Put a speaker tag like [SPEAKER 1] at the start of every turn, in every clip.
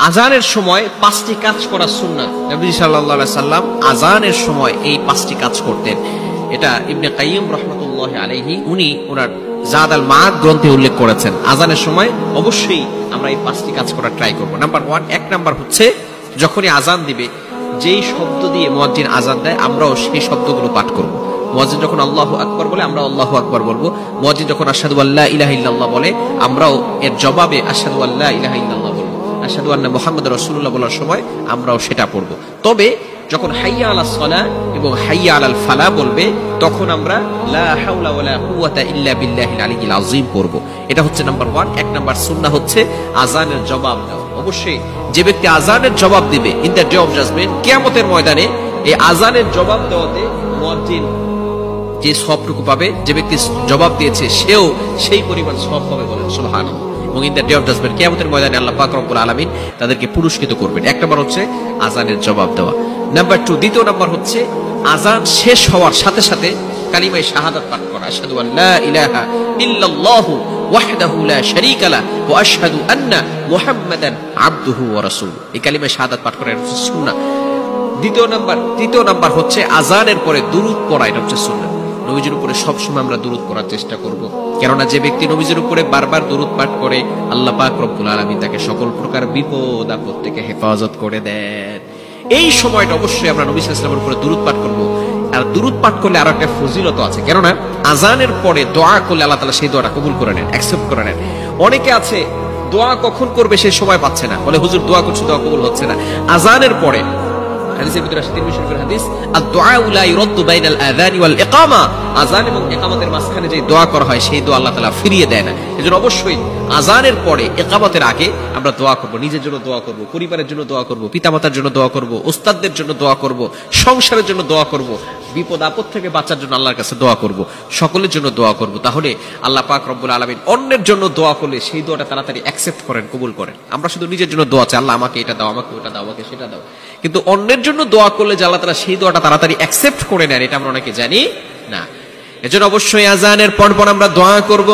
[SPEAKER 1] আজানের সময় 5টি কাজ করা সুন্নাত। নবী সাল্লাল্লাহু আলাইহি সাল্লাম আজানের সময় এই 5টি কাজ করতেন। এটা ইবনে কাইয়িম রাহমাতুল্লাহি আলাইহি উনি ওনার জাদ আল মাআদ গ্রন্থে উল্লেখ করেছেন। আজানের সময় অবশ্যই আমরা এই 5টি কাজ করা ট্রাই করব। নাম্বার 1, এক নাম্বার হচ্ছে যখনই আজান দিবে যেই শব্দ দিয়ে মুয়াজ্জিন আজান দেয় আমরাও সেই শব্দগুলো পাঠ করব। মুয়াজ্জিন যখন আল্লাহু আকবার বলে আমরাও আল্লাহু আকবার বলবো। মুয়াজ্জিন যখন আশহাদু আল্লা ইলাহা ইল্লাল্লাহ বলে আমরাও এর জবাবে আশহাদু আল্লা ইলাহা ইল্লাল্লাহ বলবো। আশহাদু আন্না মুহাম্মাদুর রাসূলুল্লাহ বলার সময় আমরাও সেটা পড়ব। তবে যখন হাইয়া আলাস সালাহ এবং হাইয়া আলাল ফালাহ বলবে তখন আমরা লা হাওলা ওয়ালা কুওয়াতা ইল্লা বিল্লাহিল আলিয়্যিল আযীম পড়ব। এটা হচ্ছে নাম্বার 1। এক নাম্বার সুন্নাহ হচ্ছে আজানের জবাব দেওয়া। অবশ্যই যে ব্যক্তি আজানের জবাব দিবে in the day of judgment, কিয়ামতের ময়দানে এই আজানের জবাব দেওয়াতে মুয়াজ্জিন যে সওয়াবটুকু পাবে, যে ব্যক্তি জবাব দিয়েছে সেও সেই পরিমাণ সওয়াব পাবে বলেন সুবহানাল্লাহ। এবং in the day of judgment কিয়ামতের ময়দানে আল্লাহ পাক রব্বুল আলামিন তাদেরকে পুরস্কৃত করবেন। এক নাম্বার হচ্ছে আজানের জবাব দেওয়া। নাম্বার 2, দ্বিতীয় নাম্বার হচ্ছে আজান শেষ হওয়ার সাথে সাথে কালিমায়ে শাহাদাত পাঠ করা। আশহাদু আল্লা ইলাহা ইল্লাল্লাহু ওয়াহদাহু লা শারীকা লাহু ওয়া আশহাদু আন্না মুহাম্মাদান আবদুহু ওয়া রাসূলুহু। এই কালিমায়ে শাহাদাত পাঠ করা হচ্ছে সুন্নাহ। তৃতীয় নাম্বার হচ্ছে আজানের পরে দুরূদ পড়া, এটা হচ্ছে সুন্নাহ। নবীজির উপরে সবসময় আমরা দুরূদ পড়ার চেষ্টা করব, কেননা যে ব্যক্তি নবীজির উপরে বারবার দুরূদ পাঠ করে আল্লাহ পাক রব্বুল আলামিন তাকে সকল প্রকার বিপদ আপদ থেকে হেফাজত করে দেন। এই সময়টা অবশ্যই আমরা নবী সাল্লাল্লাহু আলাইহি ওয়াসাল্লামের উপরে দুরূদ পাঠ করব। আর দুরূদ পাঠ করলে আরো একটা ফজিলত আছে, কেননা আজানের পরে দোয়া করলে আল্লাহ তাআলা সেই দোয়াটা কবুল করে নেন, অ্যাকসেপ্ট করে নেন। অনেকে আছে দোয়া কখন করবে সেই সময় পাচ্ছে না, বলে হুজুর দোয়া করছি দোয়া কবুল হচ্ছে না। আজানের পরে হাদিসের ভিতরে আছে, তিরমিজি শরীফের হাদিস, আদ-দুআ লা ইউরাদ্দু বাইনাল আযানি ওয়াল ইকামা, আযান এবং ইকামতের মাঝখানে যে দোয়া করা হয় সেই দোয়া আল্লাহ তাআলা ফিরিয়ে দেয় না। এজন্য অবশ্যই আযানের পরে ইকামতের আগে আমরা দোয়া করব, নিজের জন্য দোয়া করব, পরিবারের জন্য দোয়া করব, পিতামাতার জন্য দোয়া করব, উস্তাদদের জন্য দোয়া করব, সংসারের জন্য দোয়া করব, বিপদ আপদ থেকে বাঁচার জন্য আল্লাহর কাছে দোয়া করব, সকলের জন্য দোয়া করব। তাহলে আল্লাহ পাক রব্বুল আলামিন অন্যের জন্য দোয়া করলে সেই দোয়াটা তাড়াতাড়ি অ্যাকসেপ্ট করেন, কবুল করেন। আমরা শুধু নিজের জন্য দোয়া চাই, আল্লাহ আমাকে এটা দাও, আমাকে ওটা দাও, আমাকে সেটা দাও, কিন্তু অন্যের জন্য দোয়া করলে যে আল্লাহ তাআলা সেই দোয়াটা তাড়াতাড়ি অ্যাকসেপ্ট করে নেন এটা আমরা অনেকে জানি না। এজন্য অবশ্যই আজানের পর আমরা দোয়া করব।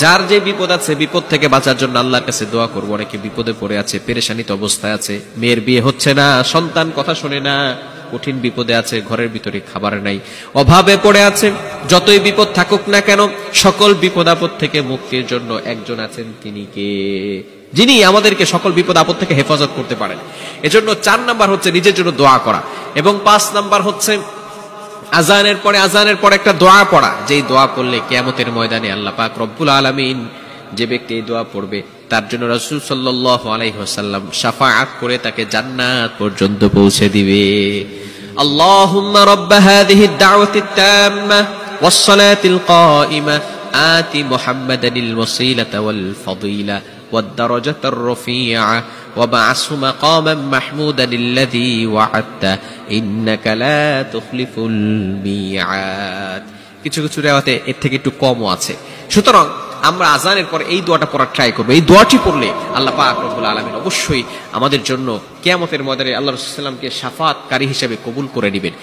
[SPEAKER 1] যার যে বিপদ আছে বিপদ থেকে বাঁচার জন্য আল্লাহর কাছে দোয়া করব। অনেকে বিপদে পড়ে আছে, পেরেশানিতে অবস্থায় আছে, মেয়ের বিয়ে হচ্ছে না, সন্তান কথা শুনে না, কঠিন বিপদে আছে, ঘরের ভিতরে খাবার নাই, অভাবে পড়ে আছে। যতই বিপদ থাকুক না কেন সকল বিপদ আপদ থেকে মুক্তির জন্য একজন আছেন, তিনি কে? যিনি আমাদেরকে সকল বিপদ আপদ থেকে হেফাজত করতে পারেন। এজন্য 4 নাম্বার হচ্ছে নিজের জন্য দোয়া করা, এবং 5 নাম্বার হচ্ছে আজানের পরে একটা দোয়া পড়া, যেই দোয়া করলে কিয়ামতের ময়দানে আল্লাহ পাক রব্বুল আলামিন যে ব্যক্তি এই দোয়া পড়বে তার জন্য রাসূল সাল্লাল্লাহু আলাইহি ওয়াসাল্লাম শাফাআত করে তাকে জান্নাত পর্যন্ত পৌঁছে দিবে। আল্লাহুম্মা রাব্ব হাযিহিদ দাওয়াতিত তাম্মা ওয়াস সালাতিল কাইমা আতি মুহাম্মাদানিল ওয়াসিলাতা ওয়াল ফাদিলা ওয়াদ দারাজাতার রাফিআ وابعثه مقاما محمودا الذي وعدته انك لا تخلف الميعاد। কিছু রিওয়ায়াতে এর থেকে একটু কমও আছে। সুতরাং আমরা আজানের পর এই দোয়াটা পড়ার ট্রাই করব। এই দোয়াটি পড়লে আল্লাহ পাক রব্বুল আলামিন অবশ্যই আমাদের জন্য কিয়ামতের ময়দানে আল্লাহ রাসূল সাল্লাল্লাহু আলাইহি ওয়াসাল্লামকে শাফাআতকারী হিসেবে কবুল করে নেবেন।